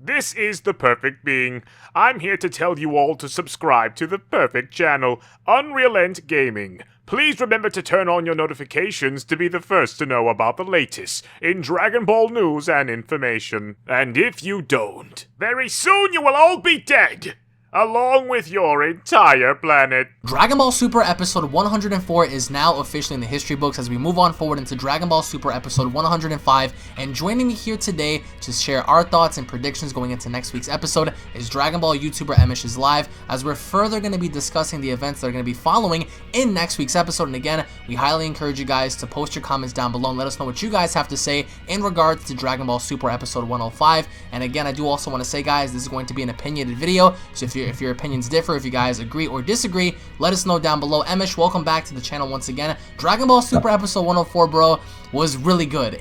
This is the Perfect Being. I'm here to tell you all to subscribe to the perfect channel, UnrealEntGaming. Please remember to turn on your notifications to be the first to know about the latest in Dragon Ball news and information. And if you don't, very soon you will all be dead, along with your entire planet. Dragon Ball Super Episode 104 is now officially in the history books as we move on forward into Dragon Ball Super Episode 105, and joining me here today to share our thoughts and predictions going into next week's episode is Dragon Ball YouTuber EmoshIsLive, as we're further going to be discussing the events that are going to be following in next week's episode. And again, we highly encourage you guys to post your comments down below and let us know what you guys have to say in regards to Dragon Ball Super Episode 105. And again, I do also want to say, guys, this is going to be an opinionated video, so if your opinions differ, if you guys agree or disagree, let us know down below. Emosh, welcome back to the channel once again. Dragon Ball Super Episode 104, bro, was really good.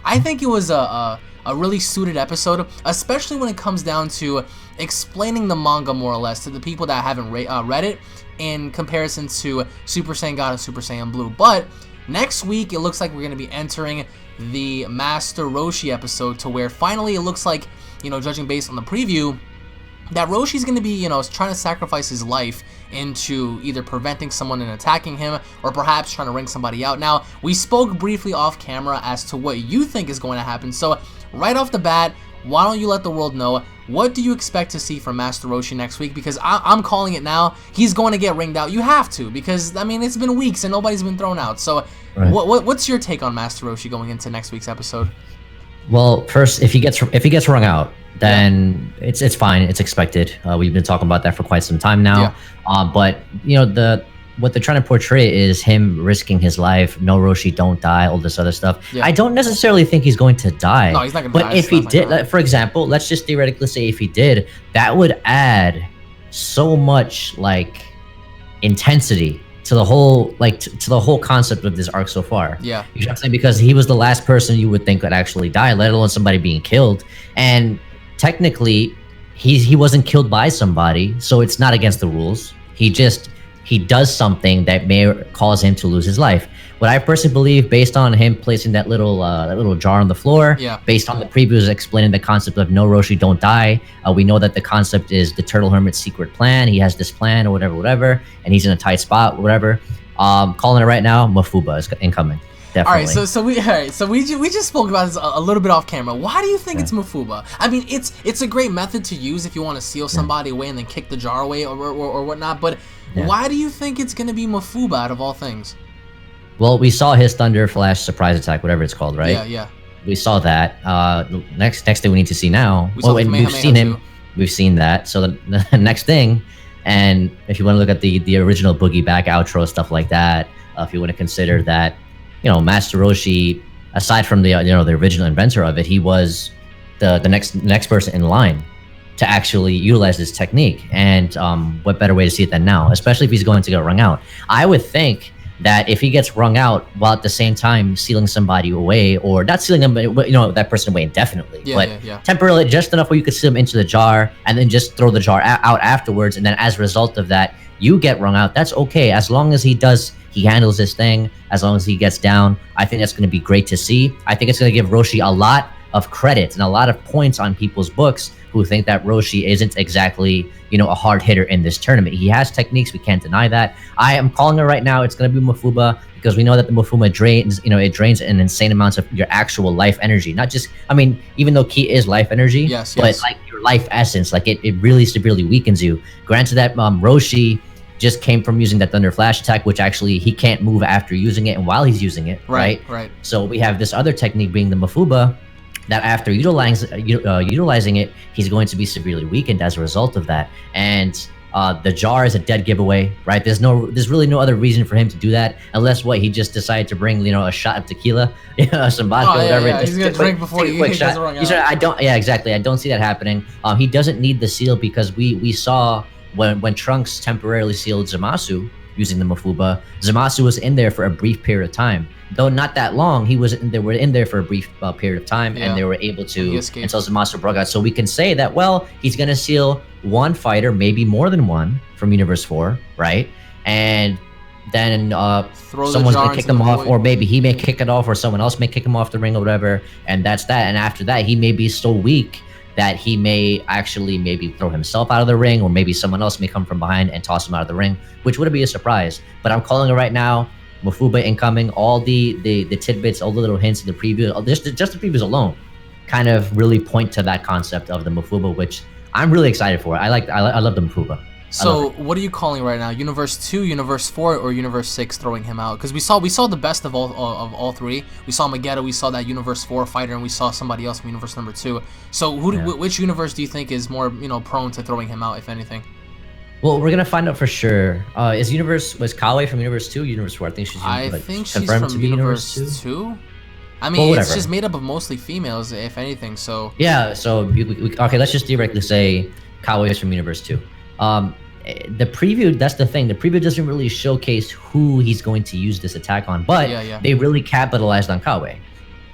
I think it was a really suited episode, especially when it comes down to explaining the manga more or less to the people that haven't read it in comparison to Super Saiyan God and Super Saiyan Blue. But next week, it looks like we're going to be entering the Master Roshi episode, to where finally it looks like, judging based on the preview, that Roshi's going to be, trying to sacrifice his life into either preventing someone and attacking him, or perhaps trying to ring somebody out. Now, we spoke briefly off camera as to what you think is going to happen, so right off the bat, why don't you let the world know, what do you expect to see from Master Roshi next week? Because I'm calling it now, he's going to get ringed out. You have to, because, I mean, it's been weeks and nobody's been thrown out. So, right. What's your take on Master Roshi going into next week's episode? Well, first, if he gets rung out, then it's fine. It's expected. We've been talking about that for quite some time now. Yeah. But what they're trying to portray is him risking his life. No, Roshi, don't die. All this other stuff. Yeah. I don't necessarily think he's going to die. No, he's not going to die. But if he did, for example, let's just theoretically say if he did, that would add so much intensity to the whole to the whole concept of this arc so far. Yeah, you know what I'm saying? Because he was the last person you would think would actually die, let alone somebody being killed. And technically, he wasn't killed by somebody, so it's not against the rules. He does something that may cause him to lose his life. What I personally believe, based on him placing that little jar on the floor, based on the previews explaining the concept of no, Roshi, don't die, we know that the concept is the Turtle Hermit's secret plan. He has this plan or whatever, and he's in a tight spot, whatever. Calling it right now, Mafuba is incoming. Definitely. All right, so we just spoke about this a little bit off camera. Why do you think it's Mafuba? I mean, it's a great method to use if you want to seal somebody away and then kick the jar away or whatnot. But why do you think it's gonna be Mafuba out of all things? Well, we saw his Thunder Flash surprise attack, whatever it's called, right? Yeah. We saw that. Next thing we need to see now. We've seen him. We've seen that. So the next thing, and if you want to look at the original Boogie Back outro, stuff like that, if you want to consider that, Master Roshi, aside from the the original inventor of it, he was the next person in line to actually utilize this technique. And what better way to see it than now, especially if he's going to get wrung out. I would think that if he gets wrung out while at the same time sealing somebody away, or not sealing them, but that person away indefinitely, temporarily, just enough where you could seal them into the jar and then just throw the jar out afterwards, and then as a result of that, you get wrung out. That's okay, as long as he handles this thing, as long as he gets down. I think that's going to be great to see. I think it's going to give Roshi a lot of credit and a lot of points on people's books who think that Roshi isn't exactly, a hard hitter in this tournament. He has techniques, we can't deny that. I am calling it right now, it's going to be Mafuba, because we know that the Mafuba drains, it drains an insane amounts of your actual life energy. Not just, even though Ki is life energy, but your life essence, it really severely weakens you. Granted that Roshi just came from using that Thunder Flash attack, which actually he can't move after using it and while he's using it, right? So we have this other technique being the Mafuba, that after utilizing it, he's going to be severely weakened as a result of that. And the jar is a dead giveaway, right? There's really no other reason for him to do that, unless he just decided to bring a shot of tequila, some vodka, whatever. Yeah. He's gonna drink before he gets wrung out. I don't see that happening. He doesn't need the seal, because we saw when Trunks temporarily sealed Zamasu using the Mafuba, Zamasu was in there for a brief period of time. Though not that long, they were in there for a brief period of time, and they were able to until Zamasu broke out. So we can say that, well, he's going to seal one fighter, maybe more than one, from Universe 4, right? And then someone's going to kick him off, or maybe he may kick it off, or someone else may kick him off the ring or whatever, and that's that. And after that, he may be so weak that he may actually maybe throw himself out of the ring, or maybe someone else may come from behind and toss him out of the ring, which wouldn't be a surprise. But I'm calling it right now. Mafuba incoming. All the tidbits, all the little hints in the preview, just the previews alone, kind of really point to that concept of the Mafuba, which I'm really excited for. I love the Mafuba. So what are you calling right now? Universe 2, Universe 4, or Universe 6 throwing him out? Because we saw the best of all three. We saw Vegeta, we saw that Universe 4 fighter, and we saw somebody else from Universe number 2. So which universe do you think is more prone to throwing him out, if anything? Well, we're gonna find out for sure. Was Kawaii from Universe 2, Universe 4? I think she's confirmed from Universe 2. I mean, well, it's just made up of mostly females, if anything. So yeah. So okay, let's just theoretically say Kawaii is from Universe 2. The preview, that's the thing. The preview doesn't really showcase who he's going to use this attack on, but they really capitalized on Kawaii.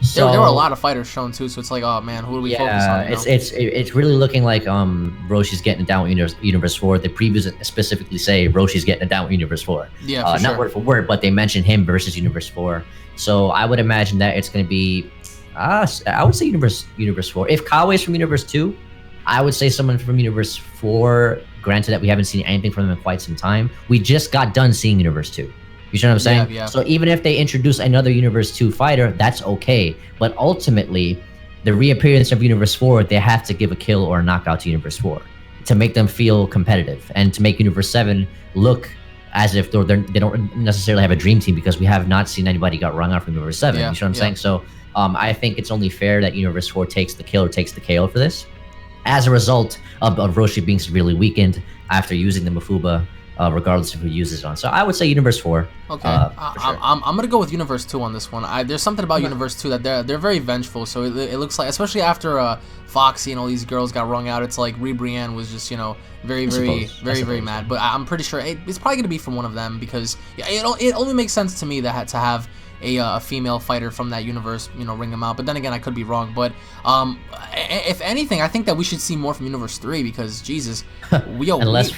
So there were a lot of fighters shown too, so it's like, oh man, who do we focus on? It's really looking like Roshi's getting it down with Universe 4. The previews specifically say Roshi's getting it down with Universe 4. Yeah, not word for word, but they mention him versus Universe 4. So I would imagine that it's going to be, I would say Universe 4. If Kawaii is from Universe 2, I would say someone from Universe 4. Granted that we haven't seen anything from them in quite some time. We just got done seeing Universe 2. You see what I'm saying? Yeah. So even if they introduce another Universe 2 fighter, that's okay. But ultimately, the reappearance of Universe 4, they have to give a kill or a knockout to Universe 4 to make them feel competitive and to make Universe 7 look as if they don't necessarily have a dream team, because we have not seen anybody got rung out from Universe 7. You see what I'm saying? So I think it's only fair that Universe 4 takes the kill or takes the KO for this, as a result of Roshi being severely weakened after using the Mafuba, regardless of who uses it on. So I would say Universe 4. Okay, I'm gonna go with Universe 2 on this one. There's something about Universe 2 that they're very vengeful. So it looks like, especially after Foxy and all these girls got wrung out, it's like Brienne was just very mad. But I'm pretty sure it's probably gonna be from one of them, because it only makes sense to me that to have a female fighter from that universe, ring them out. But then again, I could be wrong. But if anything, I think that we should see more from Universe 3, because Jesus, unless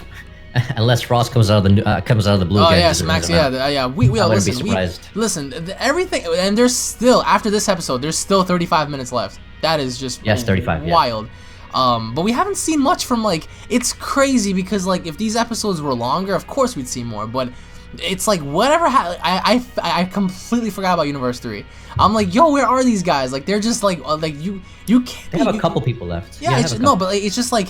Frost comes out of the blue. Oh yes, Max. We listen. Be surprised. Listen, everything, and there's still, after this episode, there's still 35 minutes left. That is just 35. Wild. But we haven't seen much from, like, it's crazy, because like if these episodes were longer, of course we'd see more. But it's like whatever. I completely forgot about Universe 3. I'm like, yo, where are these guys? Like, they're just like you can't. They have a couple people left. Yeah, but it's just like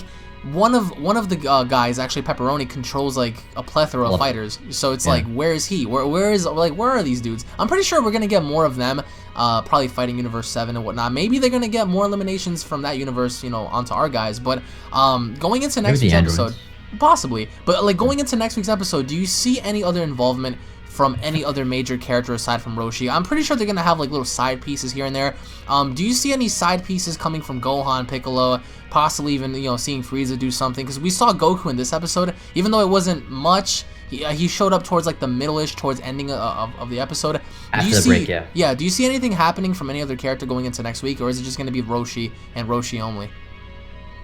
one of the guys, actually Pepperoni, controls like a plethora of fighters. So it's like, where is he? Where are these dudes? I'm pretty sure we're gonna get more of them. Probably fighting Universe 7 and whatnot. Maybe they're gonna get more eliminations from that universe, onto our guys. But going into next week's episode. Possibly, but like going into next week's episode, do you see any other involvement from any other major character aside from Roshi? I'm pretty sure they're gonna have like little side pieces here and there. Do you see any side pieces coming from Gohan, Piccolo, possibly even seeing Frieza do something? Because we saw Goku in this episode, even though it wasn't much. He showed up towards like the middle-ish, towards ending of the episode. After the break, yeah. Do you see anything happening from any other character going into next week, or is it just gonna be Roshi and Roshi only?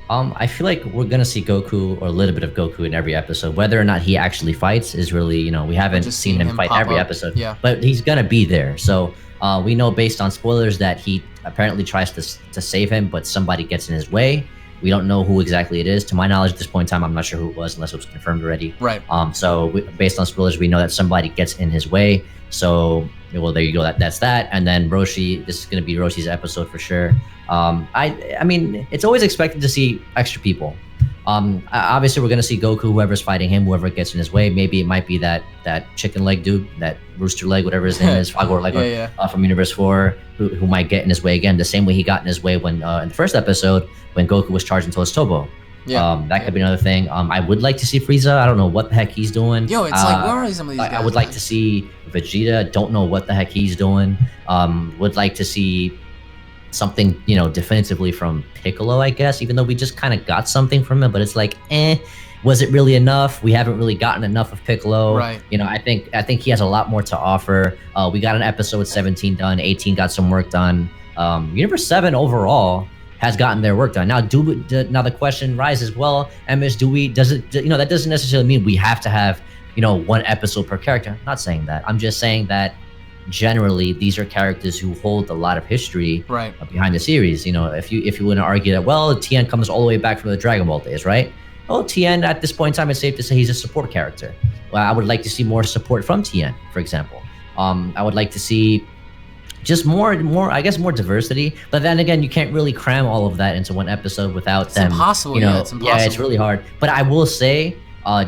I feel like we're gonna see Goku, or a little bit of Goku, in every episode. Whether or not he actually fights is really, we haven't seen him fight every episode. Yeah. But he's gonna be there. So we know based on spoilers that he apparently tries to save him, but somebody gets in his way. We don't know who exactly it is. To my knowledge, at this point in time, I'm not sure who it was, unless it was confirmed already. Right. So based on spoilers, we know that somebody gets in his way. So, well, there you go. That's that. And then Roshi, this is going to be Roshi's episode for sure. I mean, it's always expected to see extra people. Obviously, we're going to see Goku, whoever's fighting him, whoever gets in his way. Maybe it might be that chicken leg dude, that rooster leg, whatever his name is, Fagor leg, from Universe 4, who might get in his way again, the same way he got in his way when in the first episode when Goku was charging towards Tobo. That could be another thing. I would like to see Frieza. I don't know what the heck he's doing. Yo, it's like, where are some of these guys? I would like to see Vegeta. Don't know what the heck he's doing. Would like to see something, definitively from Piccolo, I guess, even though we just kind of got something from him, but it's like, was it really enough? We haven't really gotten enough of Piccolo. Right. I think he has a lot more to offer. We got an episode 17 done, 18 got some work done. Universe 7 overall has gotten their work done. Now, now the question rises, well, Emish, that doesn't necessarily mean we have to have, one episode per character. I'm not saying that. I'm just saying that generally these are characters who hold a lot of history Right. behind the series. You know, if you want to argue that, well, Tien comes all the way back from the Dragon Ball days, right? Oh, Tien at this point in time, it's safe to say he's a support character. Well, I would like to see more support from Tien, for example. I would like to see just more, I guess, more diversity. But then again, you can't really cram all of that into one episode without them. It's impossible. You know, It's impossible. yeah, it's really hard. But I will say,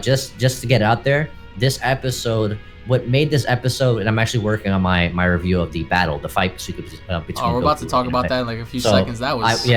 just to get out there, this episode, what made this episode, and I'm actually working on my review of the battle, the fight between Oh, we're about to talk about that in like a few seconds. That was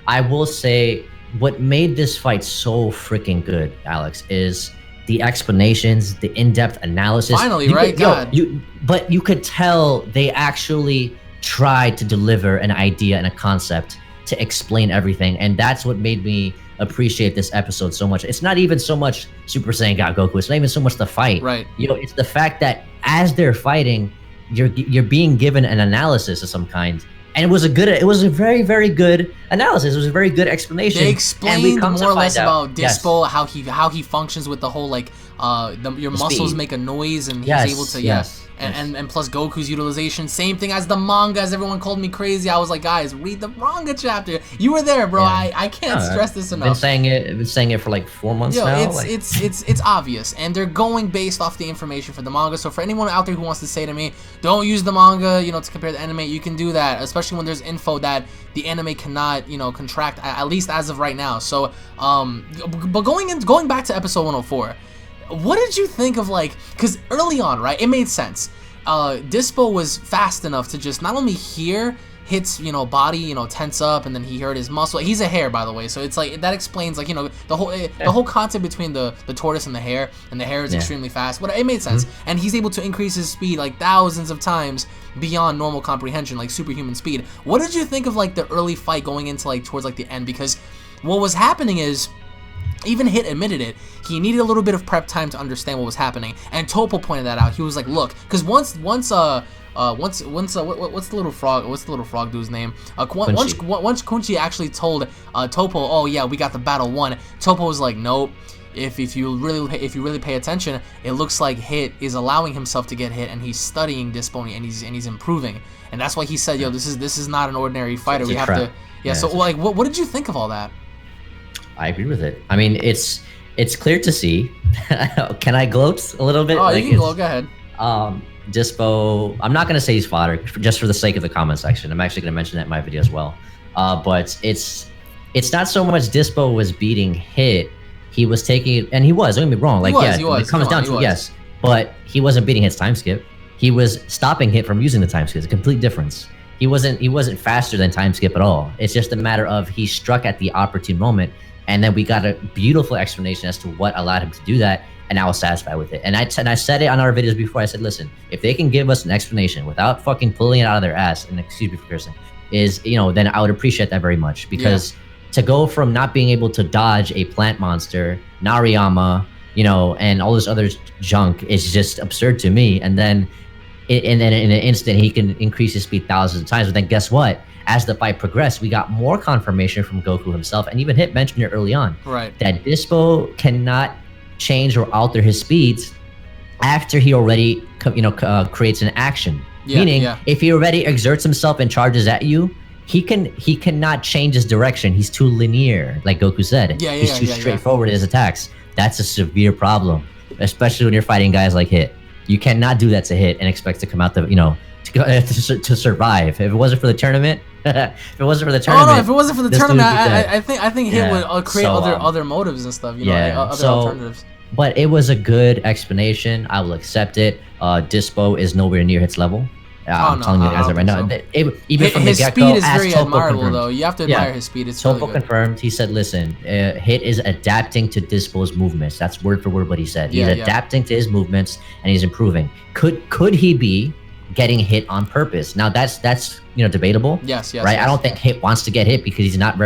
I will say what made this fight so freaking good, Alex, is the explanations, the in-depth analysis. Finally, right? God. But you could tell they actually tried to deliver an idea and a concept to explain everything, and that's what made me appreciate this episode so much. It's not even so much Super Saiyan God Goku. It's not even so much the fight. Right. You know, it's the fact that as they're fighting, you're being given an analysis of some kind. And it was a very, very good analysis. It was a very good explanation. They explained more or less about Dispo, yes. how he functions with the whole like your muscles speed. make a noise and Yes, he's able to yes. And plus Goku's utilization, same thing as the manga. As everyone called me crazy, I was like, guys, read the manga chapter. You were there, bro. Yeah. I can't stress this enough. I've been saying it for like 4 months now. It's obvious, and they're going based off the information for the manga. So for anyone out there who wants to say to me, don't use the manga, you know, to compare the anime, you can do that, especially when there's info that the anime cannot, you know, contract, at least as of right now. So but going back to episode 104. What did you think of, like, because early on, right, it made sense. Dispo was fast enough to just not only hear hits, you know, body, you know, tense up, and then he heard his muscle. He's a hare, by the way, so it's like that explains, like, you know, the whole concept between the tortoise and the hare is extremely fast. But it made sense, and he's able to increase his speed like thousands of times beyond normal comprehension, like superhuman speed. What did you think of like the early fight going into like towards like the end? Because what was happening is, even Hit admitted it, he needed a little bit of prep time to understand what was happening, and Topo pointed that out. He was like, look, because once what's the little frog dude's name? Once Kunchi actually told Topo, oh yeah, we got the battle won. Topo was like, nope. If you really pay attention, it looks like Hit is allowing himself to get hit, and he's studying Dispo, and he's improving, and that's why he said, yo, this is not an ordinary fighter. We have to, yeah. So like, what did you think of all that? I agree with it. I mean, it's clear to see. Can I gloat a little bit? Oh, you can gloat. Go ahead. Dispo, I'm not gonna say he's fodder just for the sake of the comment section. I'm actually gonna mention that in my video as well. But it's not so much Dispo was beating Hit. He was taking it, and he was. Don't get me wrong. Like, it comes down to yes, but he wasn't beating Hit's time skip. He was stopping Hit from using the time skip. It's a complete difference. He wasn't faster than time skip at all. It's just a matter of he struck at the opportune moment. And then we got a beautiful explanation as to what allowed him to do that, and I was satisfied with it. And I said it on our videos before. I said, listen, if they can give us an explanation without fucking pulling it out of their ass, and excuse me for cursing, then I would appreciate that very much. Because to go from not being able to dodge a plant monster, Nariyama, you know, and all this other junk is just absurd to me. And then in an instant, he can increase his speed thousands of times. But then guess what? As the fight progressed, we got more confirmation from Goku himself, and even Hit mentioned it early on, right, that Dispo cannot change or alter his speeds after he already, creates an action. Meaning, if he already exerts himself and charges at you, he cannot change his direction. He's too linear, like Goku said. He's too straightforward in his attacks. That's a severe problem, especially when you're fighting guys like Hit. You cannot do that to Hit and expect to come out to survive. If it wasn't for the tournament. If it wasn't for the tournament, I think Hit would create other motives and stuff. Other alternatives. But it was a good explanation. I will accept it. Dispo is nowhere near Hit's level. I'm telling you guys right now. Even from the get-go, his speed is very admirable, though. You have to admire his speed. It's Topo really good. confirmed. He said, "Listen, Hit is adapting to Dispo's movements." That's word for word what he said. He's adapting to his movements and he's improving. Could he be getting hit on purpose? Now that's debatable. Yes. Right. I don't think Hit wants to get hit because he's not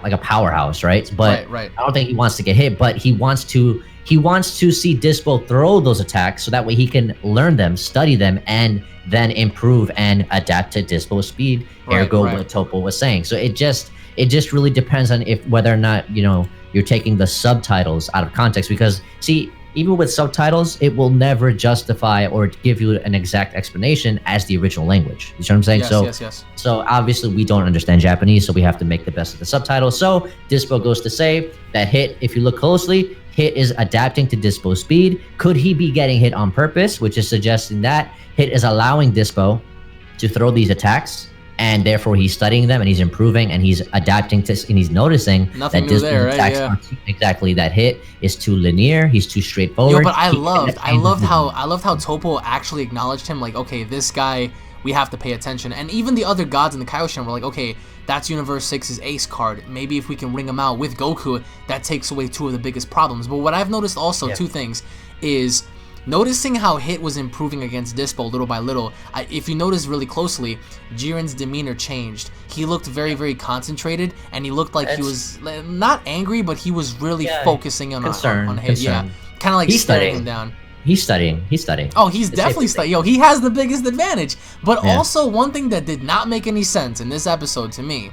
like a powerhouse, right? But right. I don't think he wants to get hit, but he wants to see Dispo throw those attacks so that way he can learn them, study them, and then improve and adapt to Dispo's speed. Ergo what Topo was saying. So it just really depends on whether or not you're taking the subtitles out of context, because see, even with subtitles, it will never justify or give you an exact explanation as the original language. You know what I'm saying? Yes. So obviously we don't understand Japanese, so we have to make the best of the subtitles. So Dispo goes to say that Hit, if you look closely, Hit is adapting to Dispo's speed. Could he be getting hit on purpose, which is suggesting that Hit is allowing Dispo to throw these attacks, and therefore he's studying them and he's improving and he's adapting to, and he's noticing Nothing that new Dispo's there, right? attacks Yeah. are exactly that Hit is too linear, he's too straightforward. Yo, but I He- loved how Toppo actually acknowledged him, like, okay, this guy, we have to pay attention. And even the other gods in the Kaioshin were like, okay, that's Universe 6's ace card. Maybe if we can ring him out with Goku, that takes away two of the biggest problems. But what I've noticed also, two things, is noticing how Hit was improving against Dispo little by little. If you notice really closely, Jiren's demeanor changed. He looked very, very concentrated, and he looked like he was not angry, but he was really focusing on Hit. Concern. Yeah, kind of like He's staring studying. him down. He's studying. Oh, he's definitely studying. Yo, he has the biggest advantage. But also, one thing that did not make any sense in this episode to me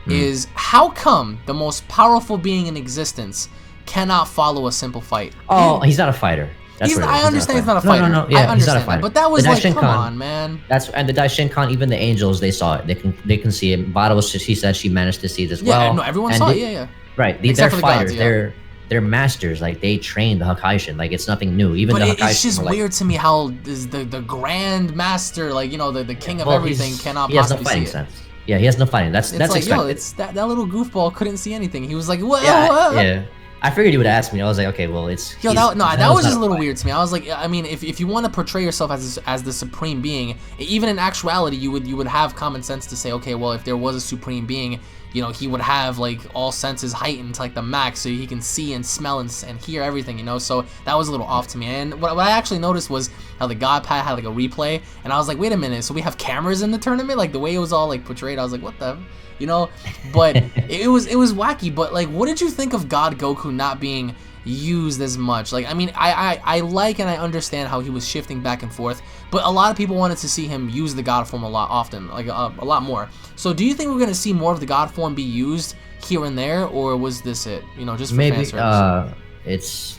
is how come the most powerful being in existence cannot follow a simple fight? Oh, he's not a fighter. That's what it is. I understand he's not a fighter. No. Yeah, I he's not understand a fighter. that. But that was The like, Daishinkan- come on, man. And the Daishinkan, even the angels, they saw it. They can see it. Bada was she said she managed to see it as well. Yeah, no, everyone saw it. Yeah. Right. They're Except for the fighters. gods, They're masters. Like they train the Hakaishin. Like it's nothing new. Even But the Hakaishin. it's just were, like, weird to me how is the Grand Master, like, you know, the king of everything, cannot he has no possibly fighting see it. sense. Yeah, he has no fighting. That's It's like, expected. yo, it's that little goofball couldn't see anything. He was like, what? Yeah. I figured you would ask me. I was like, okay, well, it's. Yo, that was not just a little weird to me. I was like, I mean, if you want to portray yourself as the supreme being, even in actuality, you would have common sense to say, okay, well, if there was a supreme being, you know, he would have like all senses heightened to like the max, so he can see and smell and hear everything, you know. So that was a little off to me. And what I actually noticed was how the God Pad had like a replay, and I was like, wait a minute, so we have cameras in the tournament? Like the way it was all like portrayed, I was like, what the, you know? But it was wacky. But like, what did you think of God Goku not being used as much? Like, I mean, I like and I understand how he was shifting back and forth, but a lot of people wanted to see him use the God form a lot often, like a lot more. So do you think we're gonna see more of the God form be used here and there, or was this it? You know, just for maybe fan service? it's.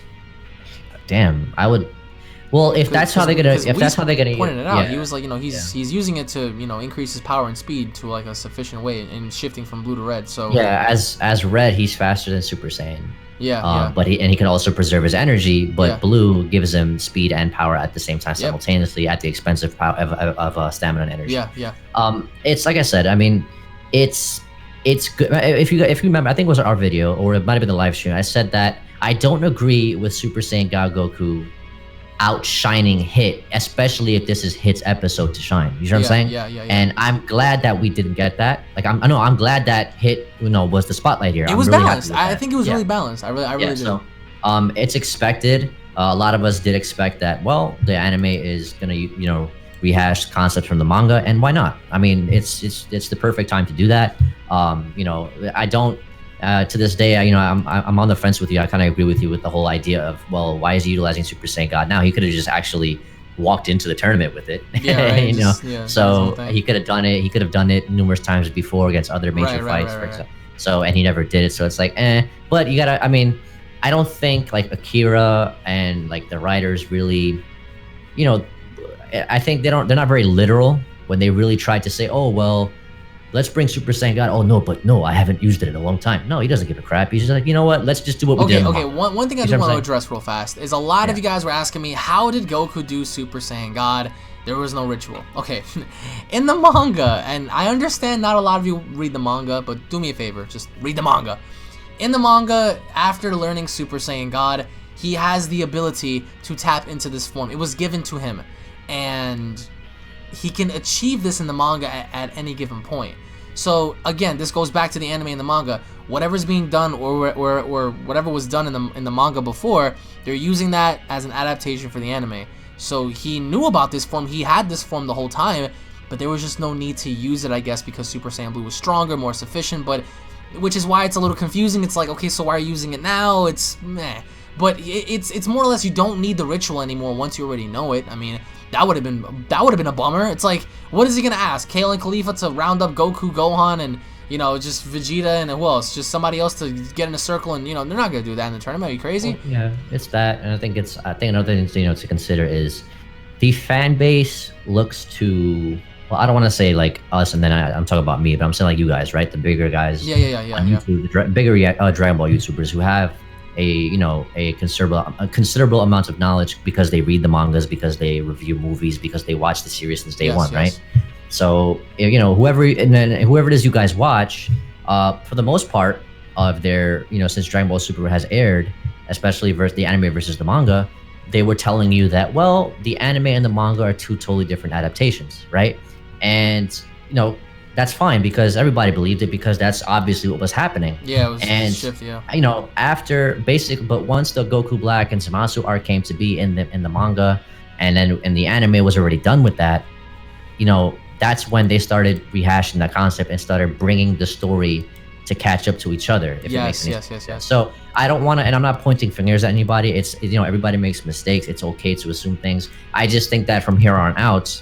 Damn, I would. Well, if that's how they're gonna, pointed it out, he was like, you know, he's using it to, you know, increase his power and speed to like a sufficient way in shifting from blue to red. So yeah, as red, he's faster than Super Saiyan. Yeah. But he can also preserve his energy. But blue gives him speed and power at the same time, simultaneously, at the expense of power of stamina and energy. Yeah. It's like I said. I mean, it's good. If you remember, I think it was our video or it might have been the live stream. I said that I don't agree with Super Saiyan God Goku outshining Hit, especially if this is Hit's episode to shine. You know what I'm saying? Yeah. And I'm glad that we didn't get that. Like I'm glad that Hit, you know, was the spotlight here. It was really balanced. I think it was really balanced. I really do. So, it's expected. A lot of us did expect that. Well, the anime is gonna, you know, rehash concepts from the manga, and why not? I mean, it's the perfect time to do that. You know, I don't. To this day, you know, I'm on the fence with you. I kind of agree with you with the whole idea of, well, why is he utilizing Super Saiyan God now? He could have just actually walked into the tournament with it. Yeah, right. You know, so he could have done it. He could have done it numerous times before against other major fights. Right. So, and he never did it. So it's like, But you gotta. I mean, I don't think like Akira and like the writers really, you know, I think they're not very literal when they really tried to say, oh well, let's bring Super Saiyan God. Oh no, I haven't used it in a long time. No, he doesn't give a crap. He's just like, you know what? Let's just do what we did. Okay. One thing I do want to address real fast is a lot of you guys were asking me, how did Goku do Super Saiyan God? There was no ritual. Okay, in the manga, and I understand not a lot of you read the manga, but do me a favor, just read the manga. In the manga, after learning Super Saiyan God, he has the ability to tap into this form. It was given to him, and he can achieve this in the manga at any given point. So again, this goes back to the anime and the manga. Whatever's being done, or whatever was done in the manga before, they're using that as an adaptation for the anime. So he knew about this form. He had this form the whole time, but there was just no need to use it, I guess, because Super Saiyan Blue was stronger, more sufficient. But which is why it's a little confusing. It's like, okay, so why are you using it now? It's meh. But it's more or less you don't need the ritual anymore once you already know it. I mean, that would have been a bummer. It's like, what is he gonna ask? Kale and Khalifa to round up Goku, Gohan, and you know, just Vegeta and who else? Just somebody else to get in a circle, and you know, they're not gonna do that in the tournament. Are you crazy? Well, yeah, it's that, and I think another thing to consider is the fan base looks to. Well, I don't want to say like us, and then I'm talking about me, but I'm saying like you guys, right? The bigger guys, on YouTube, the bigger Dragon Ball YouTubers who have a considerable amount of knowledge because they read the mangas, because they review movies, because they watch the series since day one, right? So whoever it is you guys watch, for the most part of their since Dragon Ball Super has aired, especially the anime versus the manga, they were telling you that the anime and the manga are two totally different adaptations, right? And that's fine because everybody believed it because that's obviously what was happening. Yeah, it was a shift, yeah. After but once the Goku Black and Zamasu arc came to be in the manga, and then the anime was already done with that, that's when they started rehashing that concept and started bringing the story to catch up to each other. Yes. So I don't want to, and I'm not pointing fingers at anybody. It's everybody makes mistakes. It's okay to assume things. I just think that from here on out,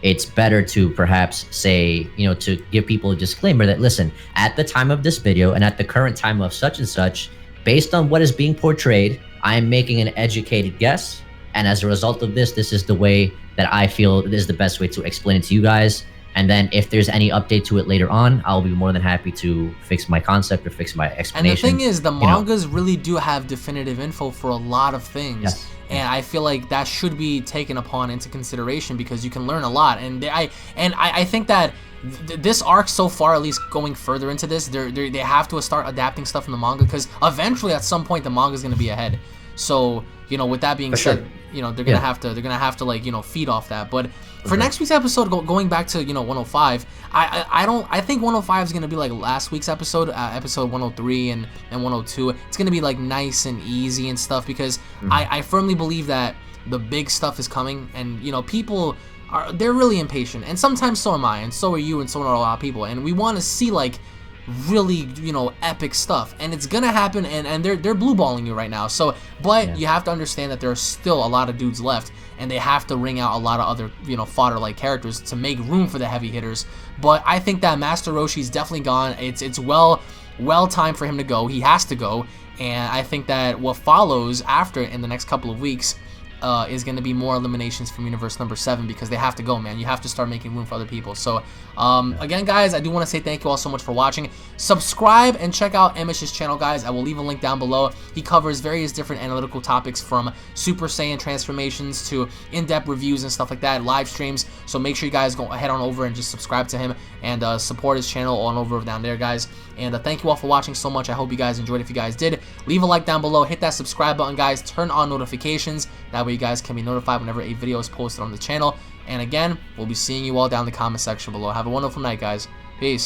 it's better to perhaps say, to give people a disclaimer that, listen, at the time of this video and at the current time of such and such, based on what is being portrayed, I am making an educated guess. And as a result of this is the way that I feel is the best way to explain it to you guys. And then if there's any update to it later on, I'll be more than happy to fix my concept or fix my explanation. And the thing is, the mangas really do have definitive info for a lot of things. Yes. And I feel like that should be taken upon into consideration because you can learn a lot. And I think that this arc so far, at least going further into this, they have to start adapting stuff from the manga because eventually at some point the manga is going to be ahead. So with that being said, they're gonna have to like feed off that. But for next week's episode, going back to 105, I think 105 is gonna be like last week's episode, episode 103 and 102. It's gonna be like nice and easy and stuff because I firmly believe that the big stuff is coming, and people they're really impatient, and sometimes so am I, and so are you, and so are a lot of people, and we want to see like really epic stuff, and it's gonna happen, and they're blue balling you right now. So but you have to understand that there are still a lot of dudes left, and they have to ring out a lot of other fodder like characters to make room for the heavy hitters. But I think that Master Roshi's definitely gone. It's well timed for him to go. He has to go, and I think that what follows after in the next couple of weeks is going to be more eliminations from universe number 7 because they have to go, man. You have to start making room for other people. So again, guys, I do want to say thank you all so much for watching. Subscribe and check out EmoshIs channel, guys. I will leave a link down below. He covers various different analytical topics from Super Saiyan transformations to in-depth reviews and stuff like that, live streams. So make sure you guys go head on over and just subscribe to him and support his channel on over down there, guys. And thank you all for watching so much. I hope you guys enjoyed. If you guys did, leave a like down below, hit that subscribe button, guys, turn on notifications. That way you guys can be notified whenever a video is posted on the channel. And again, we'll be seeing you all down in the comment section below. Have a wonderful night, guys. Peace.